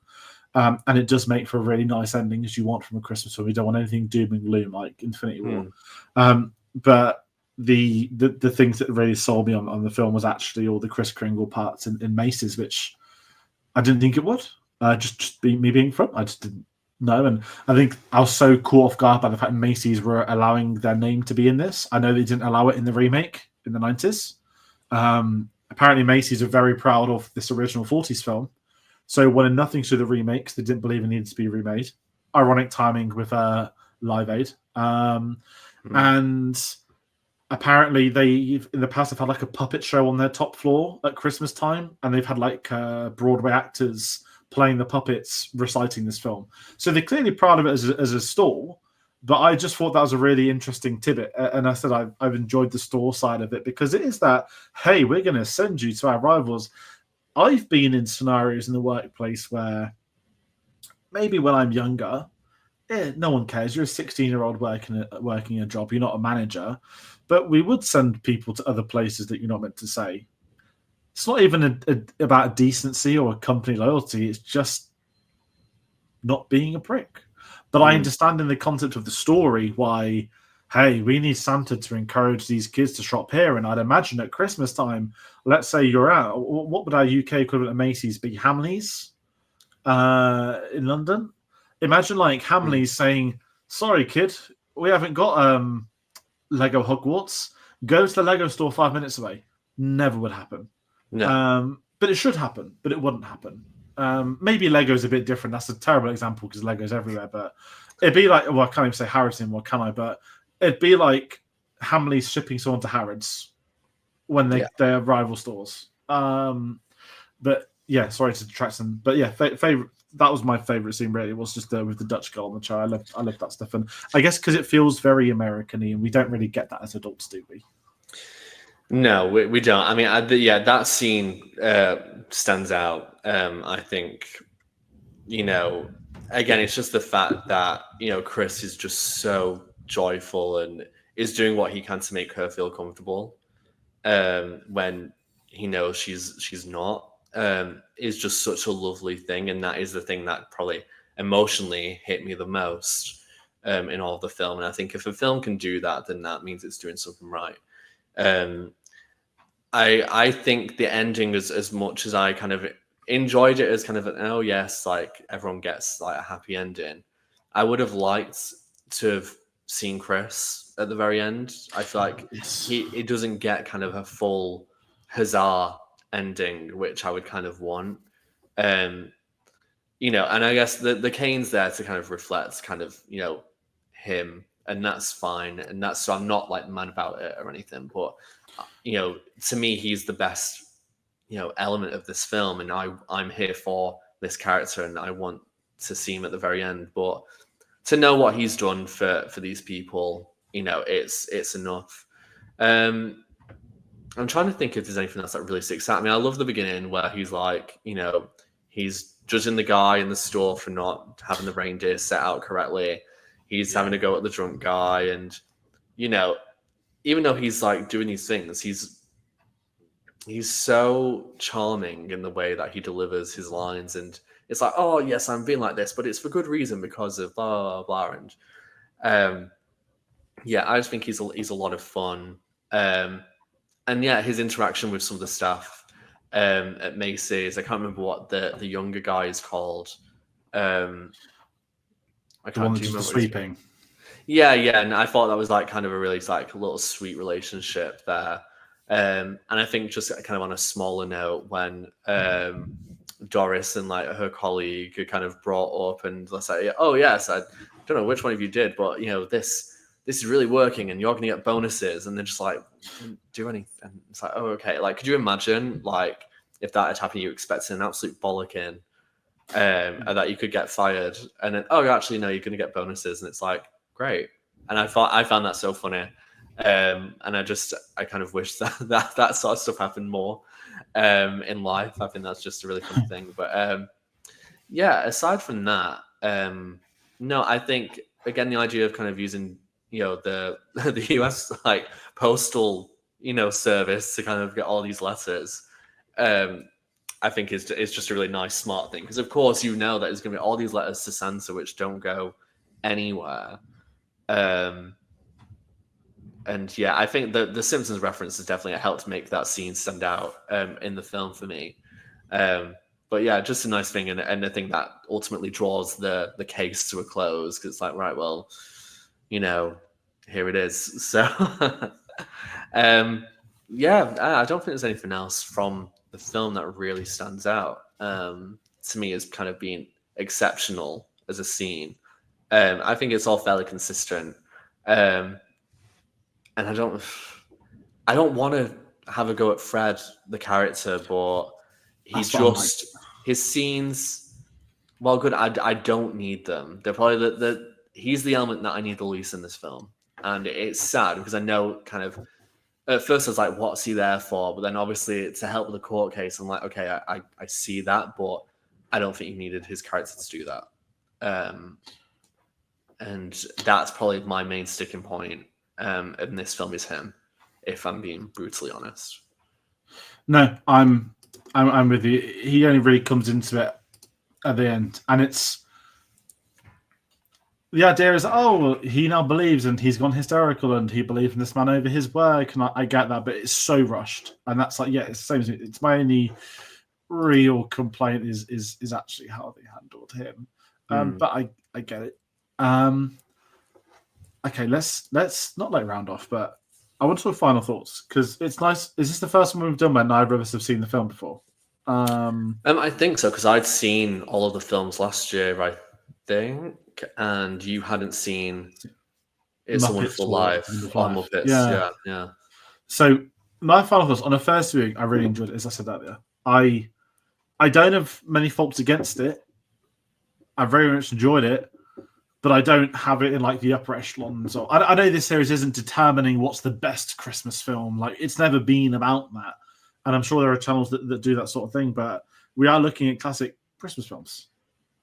And it does make for a really nice ending, as you want from a Christmas film. You don't want anything doom and gloom like Infinity War. But the things that really sold me on the film was actually all the Kris Kringle parts in Macy's, which I didn't think it would. Just me being from, I just didn't know. And I think I was so caught off guard by the fact Macy's were allowing their name to be in this. I know they didn't allow it in the remake in the 90s. Apparently Macy's are very proud of this original 40s film. So when nothing to the remakes, they didn't believe it needed to be remade. Ironic timing with Live Aid. And apparently they, in the past, have had like a puppet show on their top floor at Christmas time, and they've had like Broadway actors playing the puppets reciting this film. So they're clearly proud of it as a store, but I just thought that was a really interesting tidbit. And I said I've enjoyed the store side of it, because it is that, hey, we're going to send you to our rivals. I've been in scenarios in the workplace where maybe when I'm younger, no one cares. You're a 16-year-old working a job. You're not a manager. But we would send people to other places that you're not meant to say. It's not even about decency or a company loyalty. It's just not being a prick. But I understand in the concept of the story why, hey, we need Santa to encourage these kids to shop here. And I'd imagine at Christmas time, let's say you're out, what would our UK equivalent of Macy's be? Hamleys in London? Imagine like Hamleys saying, "Sorry, kid, we haven't got Lego Hogwarts. Go to the Lego store 5 minutes away." Never would happen. No. But it should happen, but it wouldn't happen. Maybe Lego's a bit different. That's a terrible example because Lego's everywhere. But it'd be like, well, I can't even say Harrods anymore, can I? But it'd be like Hamleys shipping someone to Harrods when they're rival stores. But yeah, sorry to detract them. But yeah, favorite. That was my favorite scene. Really, was just with the Dutch girl on the chair. I loved that stuff, and I guess because it feels very American-y, and we don't really get that as adults, do we? No, we don't. I mean, that scene stands out. I think, again, it's just the fact that Kris is just so joyful and is doing what he can to make her feel comfortable when he knows she's not. is just such a lovely thing, and that is the thing that probably emotionally hit me the most in all of the film. And I think if a film can do that, then that means it's doing something right. I think the ending, as much as I kind of enjoyed it as kind of an, oh yes, like everyone gets like a happy ending, I would have liked to have seen Kris at the very end. I feel like it doesn't get kind of a full huzzah ending, which I would kind of want. You know, and I guess the Kane's there to kind of reflect kind of, you know, him, and that's fine. And that's, so I'm not like mad about it or anything, but you know, to me, he's the best, you know, element of this film, and I'm here for this character, and I want to see him at the very end. But to know what he's done for these people, you know, it's enough. I'm trying to think if there's anything else that really sticks out. I mean, I love the beginning where he's like, you know, he's judging the guy in the store for not having the reindeer set out correctly. He's having to go at the drunk guy, and you know, even though he's like doing these things, he's so charming in the way that he delivers his lines, and it's like, oh yes, I'm being like this, but it's for good reason because of blah blah blah. And yeah, I just think he's a lot of fun. And yeah, his interaction with some of the staff at Macy's, I can't remember what the younger guy is called. I The can't one do that's remember just what sweeping. Yeah, and I thought that was like kind of a really like a little sweet relationship there. And I think just kind of on a smaller note, when Doris and like her colleague are kind of brought up, and let's say, oh yes, I don't know which one of you did, but you know, this is really working, and you're going to get bonuses, and they're just like, didn't do anything. It's like, oh okay, like could you imagine like if that had happened, you expected an absolute bollocking, and that you could get fired, and then oh actually no, you're going to get bonuses, and it's like great. And I found that so funny, and I kind of wish that sort of stuff happened more in life. I think that's just a really fun thing. But yeah, aside from that, no, I think again the idea of kind of using, you know, the the US like postal, you know, service to kind of get all these letters, I think is just a really nice, smart thing, because of course you know that there's going to be all these letters to Santa which don't go anywhere. And yeah, I think the Simpsons reference has definitely helped make that scene stand out in the film for me. But yeah, just a nice thing, and a thing that ultimately draws the case to a close, because it's like, right, well, you know, here it is. So yeah, I don't think there's anything else from the film that really stands out to me as kind of being exceptional as a scene. I think it's all fairly consistent, and I don't want to have a go at Fred, the character, but his scenes. Well, good. I don't need them. They're probably he's the element that I need the least in this film, and it's sad because I know kind of at first I was like, what's he there for? But then obviously to help with the court case, I'm like, okay, I see that, but I don't think you needed his character to do that. And that's probably my main sticking point in this film is him, if I'm being brutally honest. No, I'm with you. He only really comes into it at the end, and it's the idea is, oh, he now believes, and he's gone hysterical, and he believed in this man over his work, and I get that, but it's so rushed, and that's like, yeah, it's the same as me. It's my only real complaint is actually how they handled him, but I get it. Okay, let's not like round off, but I want to talk final thoughts, because it's nice. Is this the first one we've done where neither of us have seen the film before? I think so, because I'd seen all of the films last year, I think, and you hadn't seen It's a Wonderful Life or Muppets. Yeah. So my final thoughts on a first viewing, I really enjoyed it. As I said earlier, I don't have many faults against it. I very much enjoyed it, but I don't have it in like the upper echelons. Or I know this series isn't determining what's the best Christmas film. Like, it's never been about that, and I'm sure there are channels that do that sort of thing. But we are looking at classic Christmas films,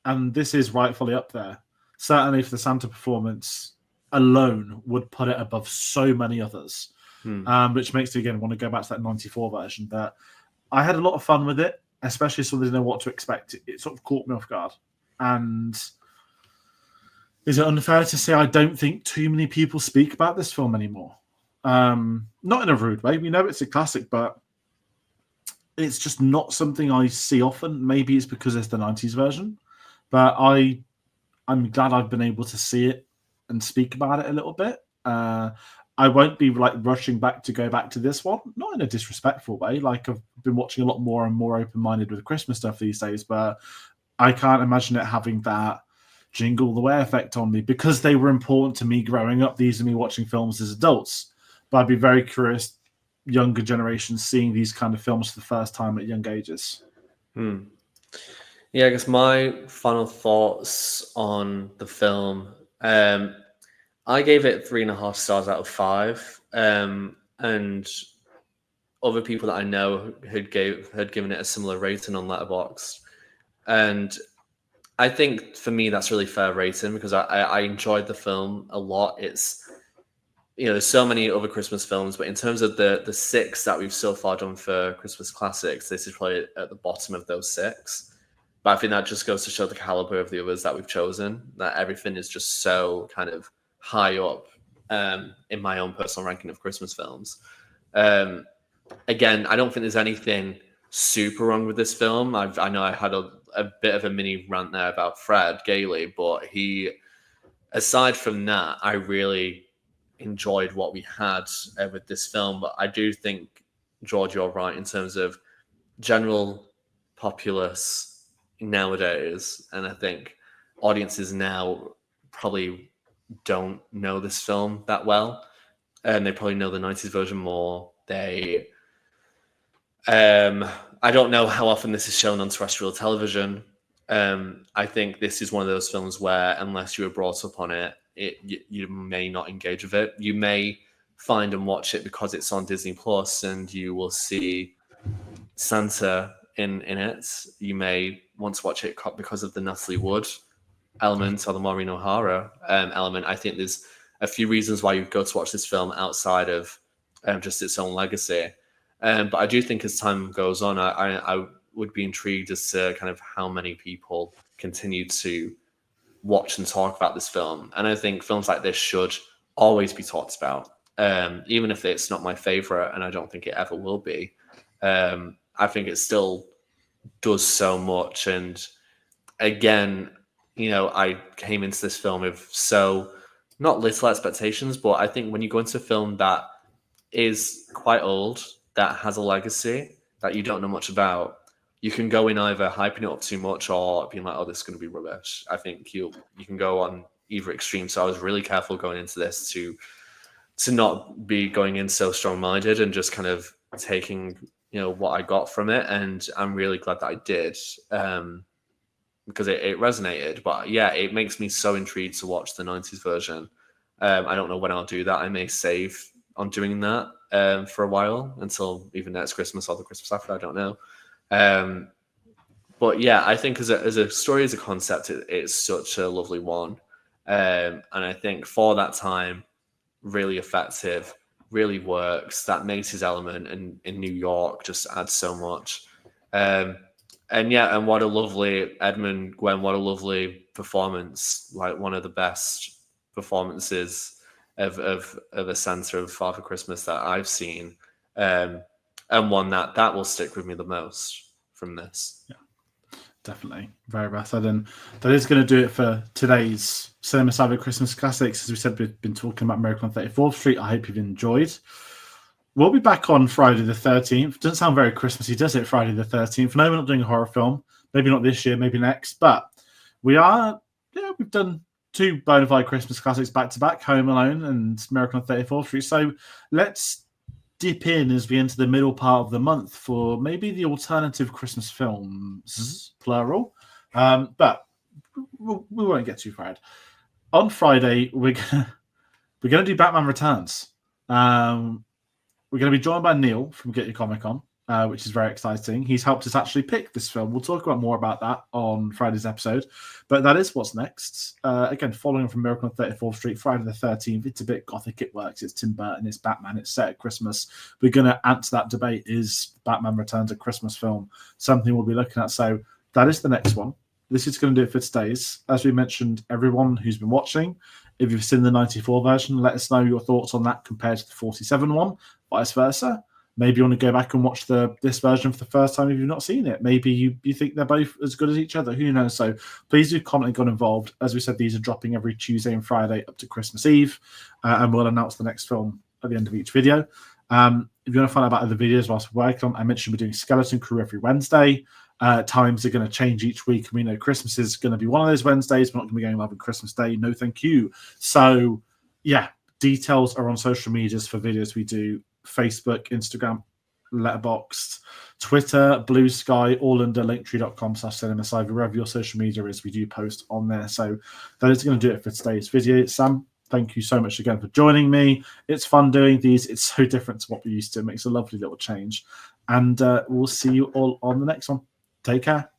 and this is rightfully up there. Certainly, for the Santa performance alone, would put it above so many others, which makes me again want to go back to that '94 version. But I had a lot of fun with it. especially so they didn't know what to expect. It sort of caught me off guard. And is it unfair to say I don't think too many people speak about this film anymore? Not in a rude way. We know it's a classic, but it's just not something I see often. Maybe it's because it's the 90s version, but I'm glad I've been able to see it and speak about it a little bit. I won't be like rushing back to go back to this one, not in a disrespectful way. Like I've been watching a lot more and more open-minded with Christmas stuff these days, but I can't imagine it having that Jingle the Way effect on me because they were important to me growing up. These are me watching films as adults, but I'd be very curious, younger generations seeing these kind of films for the first time at young ages. Yeah, I guess my final thoughts on the film. I gave it 3.5 stars out of 5, and other people that I know had given it a similar rating on Letterboxd, and I think for me that's really fair rating because I enjoyed the film a lot. It's there's so many other Christmas films, but in terms of the 6 that we've so far done for Christmas classics, this is probably at the bottom of those 6. But I think that just goes to show the caliber of the others that we've chosen. That everything is just so kind of high up in my own personal ranking of Christmas films. Again, I don't think there's anything super wrong with this film. I know I had a bit of a mini rant there about Fred Gailey, but aside from that, I really enjoyed what we had with this film. But I do think, George, you're right in terms of general populace nowadays, and I think audiences now probably don't know this film that well, and they probably know the 90s version more. I don't know how often this is shown on terrestrial television. I think this is one of those films where, unless you were brought up on it, you may not engage with it. You may find and watch it because it's on Disney Plus, and you will see Santa in it. You may want to watch it because of the Natalie Wood element or the Maureen O'Hara element. I think there's a few reasons why you go to watch this film outside of just its own legacy. But I do think as time goes on, I would be intrigued as to kind of how many people continue to watch and talk about this film. And I think films like this should always be talked about, even if it's not my favorite, and I don't think it ever will be. I think it still does so much. And again, I came into this film with not little expectations, but I think when you go into a film that is quite old, that has a legacy that you don't know much about, you can go in either hyping it up too much or being like, oh, this is going to be rubbish. I think you can go on either extreme. So I was really careful going into this to not be going in so strong-minded and just kind of taking what I got from it. And I'm really glad that I did, because it resonated. But yeah, it makes me so intrigued to watch the 90s version. I don't know when I'll do that. I may save on doing that for a while until even next Christmas or the Christmas after. I don't know. But yeah, I think as a story, as a concept, it's such a lovely one. And I think for that time, really effective, really works. That Macy's element in New York just adds so much. And what a lovely Edmund, Gwenn, what a lovely performance. Like one of the best performances of a Santa of Father Christmas that I've seen. And one that will stick with me the most from this. Yeah, definitely. Very well said. And that is going to do it for today's Cinema Savvy Christmas Classics. As we said, we've been talking about Miracle on 34th Street. I hope you've enjoyed. We'll be back on Friday the 13th. Doesn't sound very Christmassy, does it? Friday the 13th. No, we're not doing a horror film. Maybe not this year, maybe next. But we've done 2 bona fide Christmas classics back to back, Home Alone and Miracle on 34th Street. So let's dip in as we enter the middle part of the month for maybe the alternative Christmas films, plural. But we won't get too far ahead. On Friday, we're gonna do Batman Returns. We're going to be joined by Neil from Get Your Comic On. which is very exciting. He's helped us actually pick this film. We'll talk about more about that on Friday's episode. But that is what's next. Again, following from Miracle on 34th Street, Friday the 13th. It's a bit gothic, it works. It's Tim Burton, it's Batman, it's set at Christmas. We're going to answer that debate. Is Batman Returns a Christmas film? Something we'll be looking at. So that is the next one. This is going to do it for today's. As we mentioned, everyone who's been watching, if you've seen the 94 version, let us know your thoughts on that compared to the 47 one, vice versa. Maybe you want to go back and watch this version for the first time if you've not seen it. Maybe you think they're both as good as each other. Who knows? So please do comment and get involved. As we said, these are dropping every Tuesday and Friday up to Christmas Eve. And we'll announce the next film at the end of each video. If you want to find out about other videos whilst we're working on, I mentioned we're doing Skeleton Crew every Wednesday. Times are going to change each week. We know Christmas is going to be one of those Wednesdays. We're not going to be going live on Christmas Day. No, thank you. So, yeah, details are on social medias for videos we do. Facebook, Instagram, Letterboxd, Twitter, Blue Sky, all under linktree.com/cinemasivy. Wherever your social media is, we do post on there. So that is going to do it for today's video. Sam, thank you so much again for joining me. It's fun doing these. It's so different to what we used to. It makes a lovely little change. And we'll see you all on the next one. Take care.